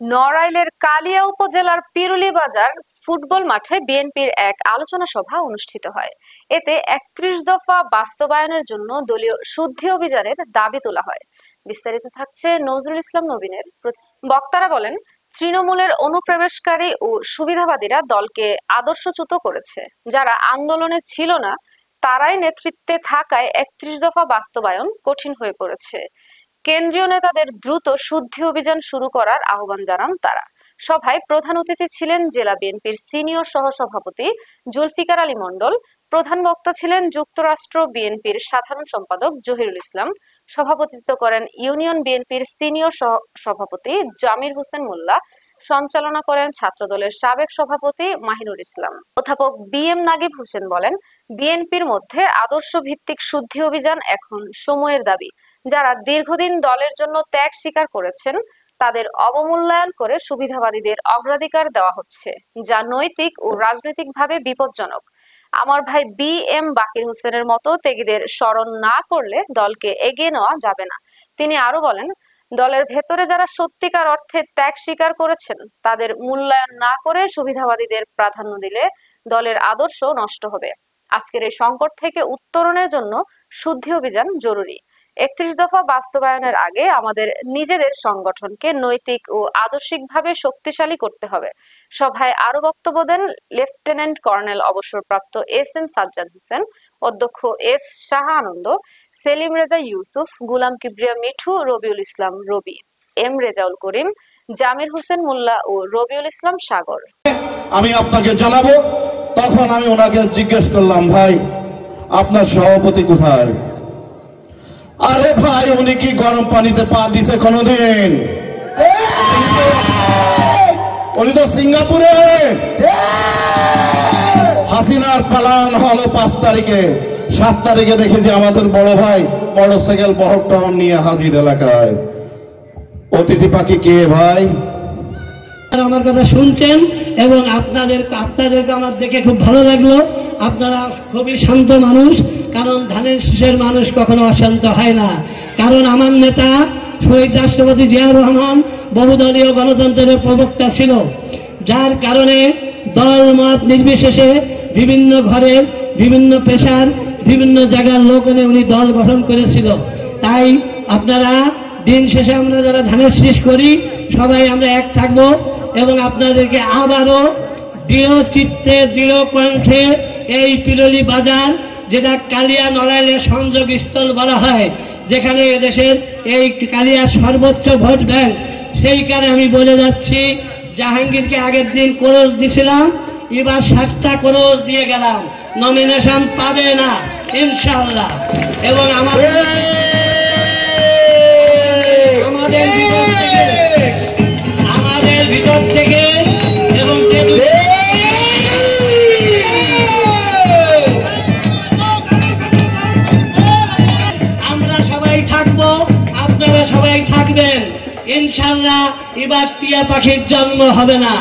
নড়াইলের কালিয়া উপজেলার পিরুলি বাজার ফুটবল মাঠে বিএনপির এক আলোচনা সভা অনুষ্ঠিত হয়। এতে ৩১ দফা বাস্তবায়নের জন্য দলীয় শুদ্ধি অভিযানের দাবি তোলা হয়। বিস্তারিত থাকছে নজরুল ইসলাম নবীনের। বক্তারা বলেন, তৃণমূলের অনুপ্রবেশকারী ও সুবিধাবাদীরা দলকে আদর্শচ্যুত করেছে। যারা আন্দোলনে ছিল না তারাই নেতৃত্বে থাকায় ৩১ দফা বাস্তবায়ন কঠিন হয়ে পড়েছে। কেন্দ্রীয় নেতাদের দ্রুত শুদ্ধি অভিযান শুরু করার আহ্বান জানান তারা। সভায় প্রধান অতিথি ছিলেন জেলা বিএনপির সিনিয়র সহসভাপতি জুলফিকার আলী মণ্ডল। প্রধান বক্তা ছিলেন যুক্তরাষ্ট্র বিএনপির সাধারণ সম্পাদক জহিরুল ইসলাম। সভাপতিত্ব করেন ইউনিয়ন বিএনপির সিনিয়র সভাপতি জামির হোসেন মোল্লা। সঞ্চালনা করেন ছাত্রদলের সাবেক সভাপতি মাহিনুর ইসলাম। অধ্যাপক বি এম নাগিব হোসেন বলেন, বিএনপির মধ্যে আদর্শ ভিত্তিক শুদ্ধি অভিযান এখন সময়ের দাবি। যারা দীর্ঘদিন দলের জন্য ত্যাগ স্বীকার করেছেন তাদের অবমূল্যায়ন করে সুবিধাবাদীদের অগ্রাধিকার দেওয়া হচ্ছে, যা নৈতিক ও রাজনৈতিকভাবে বিপজ্জনক। আমার ভাই বি এম বাকির হোসেনের মতো ত্যাগীদের স্মরণ না করলে দলকে এগিয়ে নেওয়া যাবে না। তিনি আরো বলেন, দলের ভেতরে যারা সত্যিকার অর্থে ত্যাগ স্বীকার করেছেন তাদের মূল্যায়ন না করে সুবিধাবাদীদের প্রাধান্য দিলে দলের আদর্শ নষ্ট হবে। আজকের এই সংকট থেকে উত্তরণের জন্য শুদ্ধি অভিযান জরুরি। ৩১ দফা বাস্তবায়নের আগে আমাদের নিজেদের সংগঠনকে নৈতিক ও আদর্শিকভাবে শক্তিশালী করতে হবে। সভায় আরো বক্তব্য দেন লেফটেন্যান্ট কর্নেল অবসরপ্রাপ্ত এস এম সাজ্জাদ হোসেন, অধ্যক্ষ এস শাহ আনন্দ, সেলিম রেজা ইউসুফ, গুলাম কিবরিয়া মিঠু, রবিউল ইসলাম রবি, এম রেজাউল করিম, জামির হোসেন মোল্লা ও রবিউল ইসলাম সাগর। আমি আপনাকে জানাবো। তখন আমি ওনাকে জিজ্ঞেস করলাম, ভাই আপনার সভাপতি কোথায়? আরে ভাই, উনি কি গরম পানিতে পা দিছে কোনদিন? উনি তো সিঙ্গাপুরে। হাসিনার পালান হলো ৫ তারিখে, ৭ তারিখে দেখেছি আমাদের বড় ভাই মোটরসাইকেল বহরটাউন নিয়ে হাজির এলাকায়। অতিথি পাখি কে ভাই? আমার কথা শুনছেন এবং আপনাদেরকে আমার দেখে খুব ভালো লাগলো। আপনারা খুবই শান্ত মানুষ, কারণ ধানের শীষের মানুষ কখনো অশান্ত হয় না। কারণ আমার নেতা শহীদ রাষ্ট্রপতি জিয়াউর রহমান বহুদলীয় গণতন্ত্রের প্রবক্তা ছিল, যার কারণে দল মত নির্বিশেষে বিভিন্ন ঘরের, বিভিন্ন পেশার, বিভিন্ন জায়গার লোক এনে উনি দল গঠন করেছিল। তাই আপনারা দিন শেষে আমরা যারা ধানের শীষ করি সবাই আমরা এক থাকবো এবং আপনাদেরকে আবারও দৃঢ় চিত্তে, দৃঢ় কণ্ঠে এই পিরুলি বাজার, যেটা কালিয়া নড়াইলের সংযোগ স্থল বলা হয়, যেখানে এদেশের এই কালিয়া সর্বোচ্চ ভোট ব্যাংক, সেইখানে আমি বলে যাচ্ছি, জাহাঙ্গীরকে আগের দিন কোরস দিছিলাম, এবার 7টা কোরস দিয়ে গেলাম, নমিনেশন পাবে না ইনশাআল্লাহ। এবং আমাদের ভিতর থেকে এবং আমরা সবাই থাকবো, আপনারা সবাই থাকবেন ইনশাআল্লাহ। এবার টিয়া পাখির জন্ম হবে না।